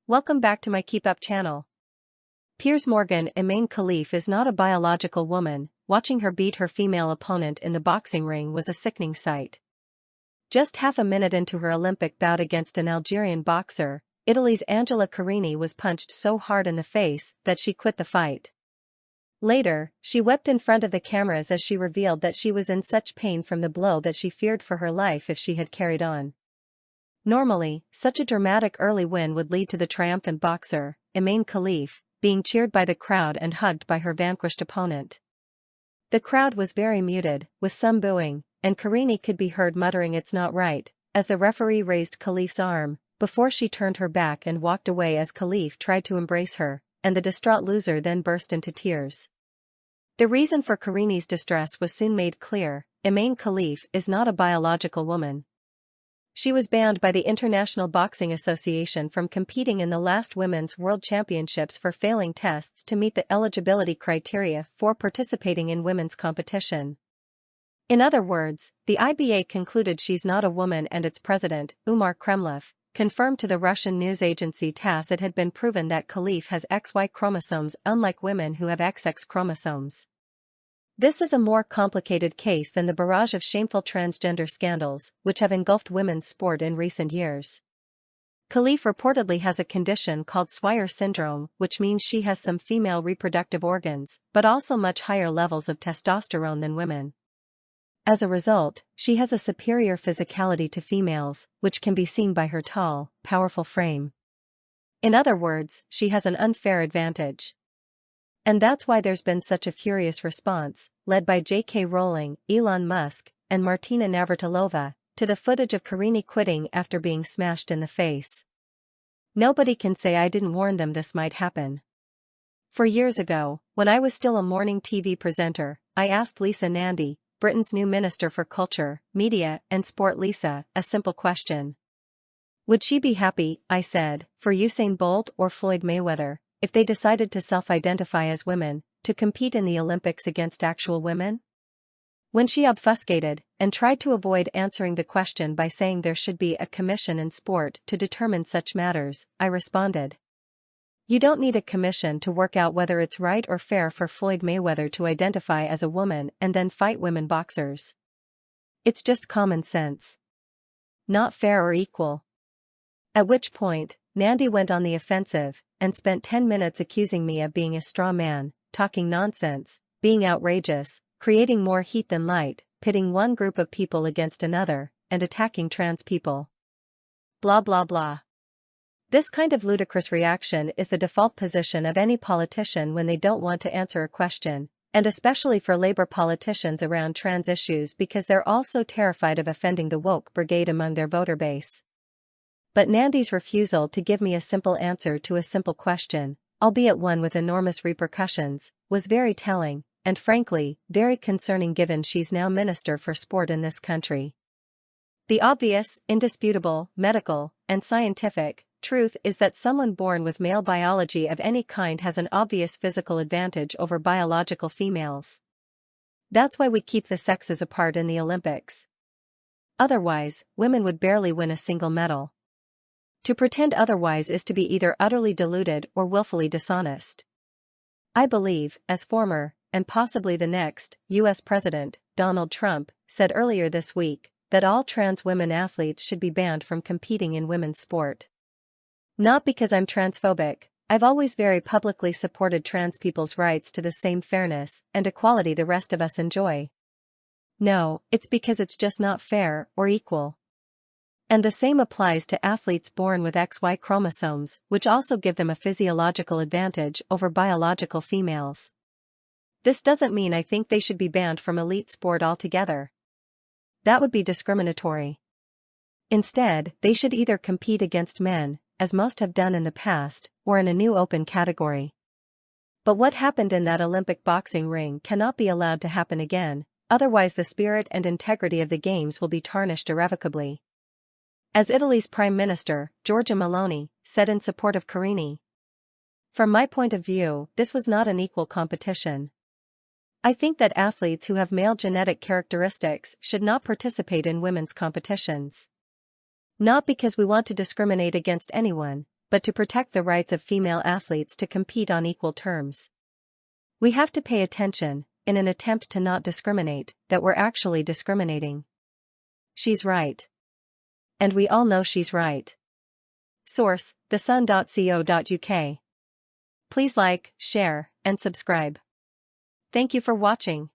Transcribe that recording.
Welcome back to my KEEPUP channel. PIERS Morgan Imane Khelif is not a biological woman. Watching her beat her female opponent in the boxing ring was a sickening sight. Just half a minute into her Olympic bout against an Algerian boxer, Italy's Angela Carini was punched so hard in the face that she quit the fight. Later, she wept in front of the cameras as she revealed that she was in such pain from the blow that she feared for her life if she had carried on. Normally, such a dramatic early win would lead to the triumphant boxer, Imane Khelif, being cheered by the crowd and hugged by her vanquished opponent. The crowd was very muted, with some booing, and Carini could be heard muttering "It's not right," as the referee raised Khelif's arm, before she turned her back and walked away as Khelif tried to embrace her, and the distraught loser then burst into tears. The reason for Carini's distress was soon made clear: Imane Khelif is not a biological woman. She was banned by the International Boxing Association from competing in the last Women's World Championships for failing tests to meet the eligibility criteria for participating in women's competition. In other words, the IBA concluded she's not a woman, and its president, Umar Kremlov, confirmed to the Russian news agency TASS it had been proven that Khelif has XY chromosomes, unlike women who have XX chromosomes. This is a more complicated case than the barrage of shameful transgender scandals which have engulfed women's sport in recent years. Khelif reportedly has a condition called Swyer syndrome, which means she has some female reproductive organs, but also much higher levels of testosterone than women. As a result, she has a superior physicality to females, which can be seen by her tall, powerful frame. In other words, she has an unfair advantage. And that's why there's been such a furious response, led by J.K. Rowling, Elon Musk, and Martina Navratilova, to the footage of Carini quitting after being smashed in the face. Nobody can say I didn't warn them this might happen. For years ago, when I was still a morning TV presenter, I asked Lisa Nandy, Britain's new Minister for Culture, Media and Sport, a simple question. Would she be happy, I said, for Usain Bolt or Floyd Mayweather, if they decided to self-identify as women, to compete in the Olympics against actual women? When she obfuscated, and tried to avoid answering the question by saying there should be a commission in sport to determine such matters, I responded. You don't need a commission to work out whether it's right or fair for Floyd Mayweather to identify as a woman and then fight women boxers. It's just common sense. Not fair or equal. At which point, Nandy went on the offensive, and spent 10 minutes accusing me of being a straw man, talking nonsense, being outrageous, creating more heat than light, pitting one group of people against another, and attacking trans people. Blah blah blah. This kind of ludicrous reaction is the default position of any politician when they don't want to answer a question, and especially for Labour politicians around trans issues because they're all so terrified of offending the woke brigade among their voter base. But Nandy's refusal to give me a simple answer to a simple question, albeit one with enormous repercussions, was very telling, and frankly, very concerning given she's now Minister for Sport in this country. The obvious, indisputable, medical, and scientific truth is that someone born with male biology of any kind has an obvious physical advantage over biological females. That's why we keep the sexes apart in the Olympics. Otherwise, women would barely win a single medal. To pretend otherwise is to be either utterly deluded or willfully dishonest. I believe, as former, and possibly the next, U.S. President, Donald Trump, said earlier this week, that all trans women athletes should be banned from competing in women's sport. Not because I'm transphobic, I've always very publicly supported trans people's rights to the same fairness and equality the rest of us enjoy. No, it's because it's just not fair or equal. And the same applies to athletes born with XY chromosomes, which also give them a physiological advantage over biological females. This doesn't mean I think they should be banned from elite sport altogether. That would be discriminatory. Instead, they should either compete against men, as most have done in the past, or in a new open category. But what happened in that Olympic boxing ring cannot be allowed to happen again, otherwise the spirit and integrity of the games will be tarnished irrevocably. As Italy's Prime Minister, Giorgia Meloni, said in support of Carini. From my point of view, this was not an equal competition. I think that athletes who have male genetic characteristics should not participate in women's competitions. Not because we want to discriminate against anyone, but to protect the rights of female athletes to compete on equal terms. We have to pay attention, in an attempt to not discriminate, that we're actually discriminating. She's right. And we all know she's right. Source: thesun.co.uk. Please like, share, and subscribe. Thank you for watching.